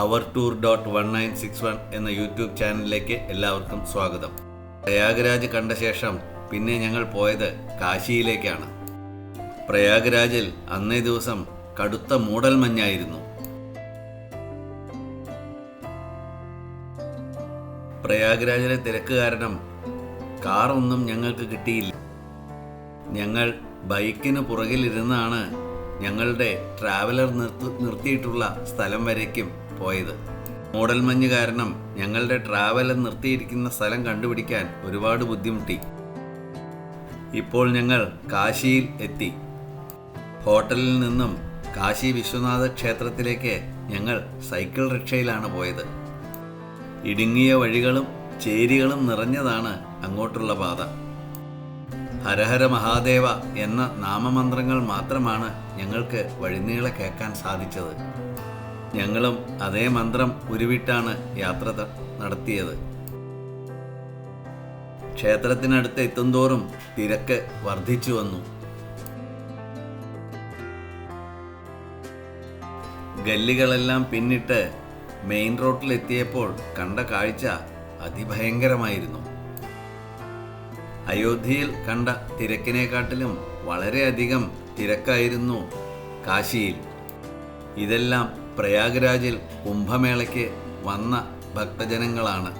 our tour.1961 എന്ന YouTube ചാനലിലേക്ക് എല്ലാവർക്കും സ്വാഗതം. പ്രയാഗ്രാജ് കണ്ട ശേഷം പിന്നെ ഞങ്ങൾ പോയത് കാശിയിലേക്കാണ്. പ്രയാഗ്രാജിൽ അന്നേ ദിവസം കടുത്ത മൂടൽമഞ്ഞായിരുന്നു. പ്രയാഗ്രാജിലെ തിരക്ക് കാരണം കാറൊന്നും ഞങ്ങൾക്ക് കിട്ടിയില്ല. ഞങ്ങൾ ബൈക്കിന് പുറകിലിരുന്നാണ് ഞങ്ങളുടെ ട്രാവലർ നിർത്തിയിട്ടുള്ള സ്ഥലം വരേക്കും പോയത്. മൂടൽമഞ്ഞ് കാരണം ഞങ്ങളുടെ ട്രാവലർ നിർത്തിയിരിക്കുന്ന സ്ഥലം കണ്ടുപിടിക്കാൻ ഒരുപാട് ബുദ്ധിമുട്ടി. ഇപ്പോൾ ഞങ്ങൾ കാശിയിൽ എത്തി. ഹോട്ടലിൽ നിന്നും കാശി വിശ്വനാഥ ക്ഷേത്രത്തിലേക്ക് ഞങ്ങൾ സൈക്കിൾ റിക്ഷയിലാണ് പോയത്. ഇടുങ്ങിയ വഴികളും ചേരികളും നിറഞ്ഞതാണ് അങ്ങോട്ടുള്ള പാത. ഹരഹര മഹാദേവ എന്ന നാമമന്ത്രങ്ങൾ മാത്രമാണ് ഞങ്ങൾക്ക് വഴിനീളെ കേൾക്കാൻ സാധിച്ചത്. ഞങ്ങളും അതേ മന്ത്രം ഉരുവിട്ടാണ് യാത്ര നടത്തിയത്. ക്ഷേത്രത്തിനടുത്ത് എത്തുന്തോറും തിരക്ക് വർദ്ധിച്ചു വന്നു. ഗല്ലികളെല്ലാം പിന്നിട്ട് മെയിൻ റോഡിലെത്തിയപ്പോൾ കണ്ട കാഴ്ച അതിഭയങ്കരമായിരുന്നു. അയോധ്യയിൽ കണ്ട തിരക്കിനെക്കാട്ടിലും വളരെയധികം തിരക്കായിരുന്നു കാശിയിൽ. ഇതെല്ലാം പ്രയാഗ്രാജിൽ കുംഭമേളയ്ക്ക് വന്ന ഭക്തജനങ്ങളാണ്.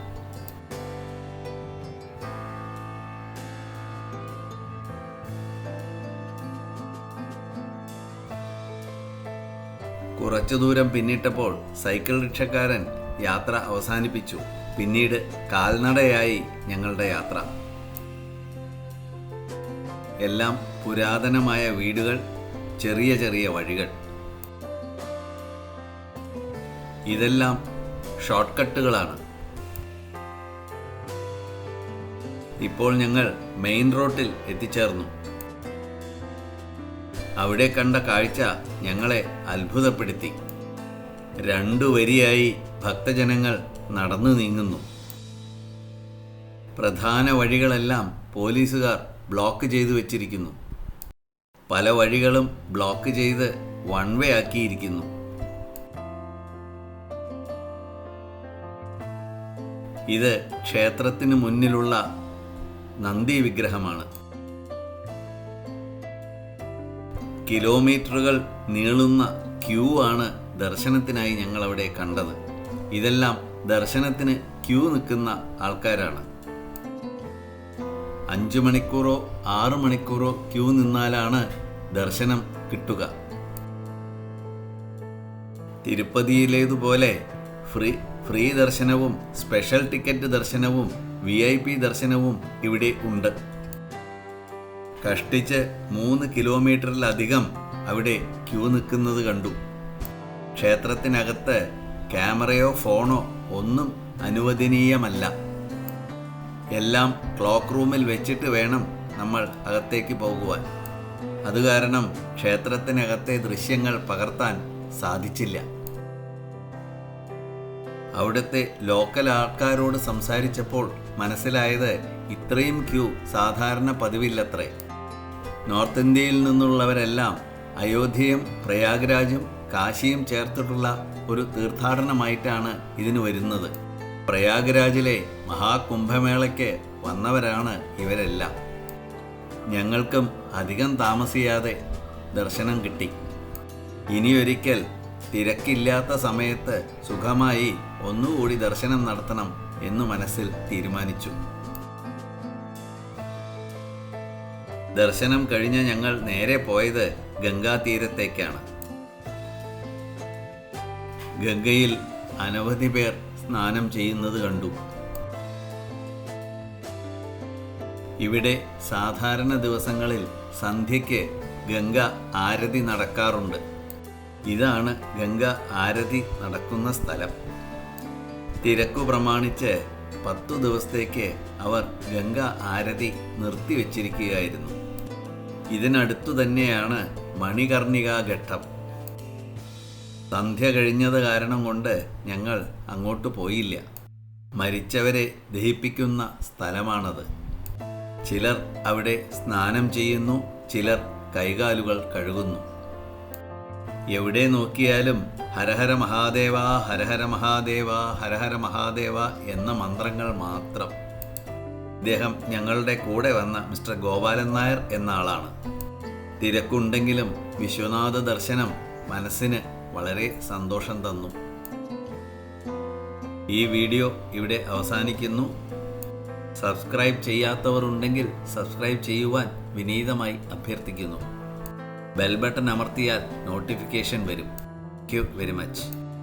കുറച്ചു ദൂരം പിന്നിട്ടപ്പോൾ സൈക്കിൾ റിക്ഷക്കാരൻ യാത്ര അവസാനിപ്പിച്ചു. പിന്നീട് കാൽനടയായി ഞങ്ങളുടെ യാത്ര. എല്ലാം പുരാതനമായ വീടുകൾ, ചെറിയ ചെറിയ വഴികൾ. ഇതെല്ലാം ഷോർട്ട് കട്ടുകളാണ്. ഇപ്പോൾ ഞങ്ങൾ മെയിൻ റോഡിൽ എത്തിച്ചേർന്നു. അവിടെ കണ്ട കാഴ്ച ഞങ്ങളെ അത്ഭുതപ്പെടുത്തി. 2 വരിയായി ഭക്തജനങ്ങൾ നടന്നു നീങ്ങുന്നു. പ്രധാന വഴികളെല്ലാം പോലീസുകാർ ബ്ലോക്ക് ചെയ്തു വച്ചിരിക്കുന്നു. പല വഴികളും ബ്ലോക്ക് ചെയ്ത് വൺ വേ ആക്കിയിരിക്കുന്നു. ഇത് ക്ഷേത്രത്തിന് മുന്നിലുള്ള നന്ദി വിഗ്രഹമാണ്. കിലോമീറ്ററുകൾ നീളുന്ന ക്യൂ ആണ് ദർശനത്തിനായി ഞങ്ങൾ അവിടെ കണ്ടത്. ഇതെല്ലാം ദർശനത്തിന് ക്യൂ നിൽക്കുന്ന ആൾക്കാരാണ്. 5 മണിക്കൂറോ 6 മണിക്കൂറോ ക്യൂ നിന്നാലാണ് ദർശനം കിട്ടുക. തിരുപ്പതിയിലേതുപോലെ ഫ്രീ ദർശനവും സ്പെഷ്യൽ ടിക്കറ്റ് ദർശനവും VIP ദർശനവും ഇവിടെ ഉണ്ട്. കഷ്ടിച്ച് 3 കിലോമീറ്ററിലധികം അവിടെ ക്യൂ നിൽക്കുന്നത് കണ്ടു. ക്ഷേത്രത്തിനകത്ത് ക്യാമറയോ ഫോണോ ഒന്നും അനുവദനീയമല്ല. എല്ലാം ക്ലോക്ക് റൂമിൽ വെച്ചിട്ട് വേണം നമ്മൾ അകത്തേക്ക് പോകുവാൻ. അതുകാരണം ക്ഷേത്രത്തിനകത്തെ ദൃശ്യങ്ങൾ പകർത്താൻ സാധിച്ചില്ല. അവിടുത്തെ ലോക്കൽ ആൾക്കാരോട് സംസാരിച്ചപ്പോൾ മനസ്സിലായത് ഇത്രയും ക്യൂ സാധാരണ പതിവില്ലത്രേ. നോർത്ത് ഇന്ത്യയിൽ നിന്നുള്ളവരെല്ലാം അയോധ്യയും പ്രയാഗ്രാജും കാശിയും ചേർത്തിട്ടുള്ള ഒരു തീർത്ഥാടനമായിട്ടാണ് ഇതിന് വരുന്നത്. പ്രയാഗ്രാജിലെ മഹാകുംഭമേളയ്ക്ക് വന്നവരാണ് ഇവരെല്ലാം. ഞങ്ങൾക്കും അധികം താമസിയാതെ ദർശനം കിട്ടി. ഇനിയൊരിക്കൽ തിരക്കില്ലാത്ത സമയത്ത് സുഖമായി ഒന്നുകൂടി ദർശനം നടത്തണം എന്നു മനസ്സിൽ തീരുമാനിച്ചു. ദർശനം കഴിഞ്ഞ് ഞങ്ങൾ നേരെ പോയത് ഗംഗാതീരത്തേക്കാണ്. ഗംഗയിൽ അനവധി പേർ സ്നാനം ചെയ്യുന്നത് കണ്ടു. ഇവിടെ സാധാരണ ദിവസങ്ങളിൽ സന്ധ്യയ്ക്ക് ഗംഗ ആരതി നടക്കാറുണ്ട്. ഇതാണ് ഗംഗ ആരതി നടക്കുന്ന സ്ഥലം. തിരക്കു പ്രമാണിച്ച് 10 ദിവസത്തേക്ക് അവർ ഗംഗ ആരതി നിർത്തിവെച്ചിരിക്കുകയായിരുന്നു. ഇതിനടുത്തു തന്നെയാണ് മണികർണികാ ഘട്ടം. സന്ധ്യ കഴിഞ്ഞത് കാരണം കൊണ്ട് ഞങ്ങൾ അങ്ങോട്ട് പോയില്ല. മരിച്ചവരെ ദഹിപ്പിക്കുന്ന സ്ഥലമാണത്. ചിലർ അവിടെ സ്നാനം ചെയ്യുന്നു, ചിലർ കൈകാലുകൾ കഴുകുന്നു. എവിടെ നോക്കിയാലും ഹരഹര മഹാദേവ ഹരഹര മഹാദേവ ഹരഹര മഹാദേവ എന്ന മന്ത്രങ്ങൾ മാത്രം. ഇദ്ദേഹം ഞങ്ങളുടെ കൂടെ വന്ന മിസ്റ്റർ ഗോപാലൻ നായർ എന്ന ആളാണ്. തിരക്കുണ്ടെങ്കിലും വിശ്വനാഥ ദർശനം മനസ്സിന് വളരെ സന്തോഷം തന്നു. ഈ വീഡിയോ ഇവിടെ അവസാനിക്കുന്നു. സബ്സ്ക്രൈബ് ചെയ്യാത്തവർ ഉണ്ടെങ്കിൽ സബ്സ്ക്രൈബ് ചെയ്യുവാൻ വിനീതമായി അഭ്യർത്ഥിക്കുന്നു. ബെൽ ബട്ടൺ അമർത്തിയാൽ നോട്ടിഫിക്കേഷൻ വരും. Thank you very much.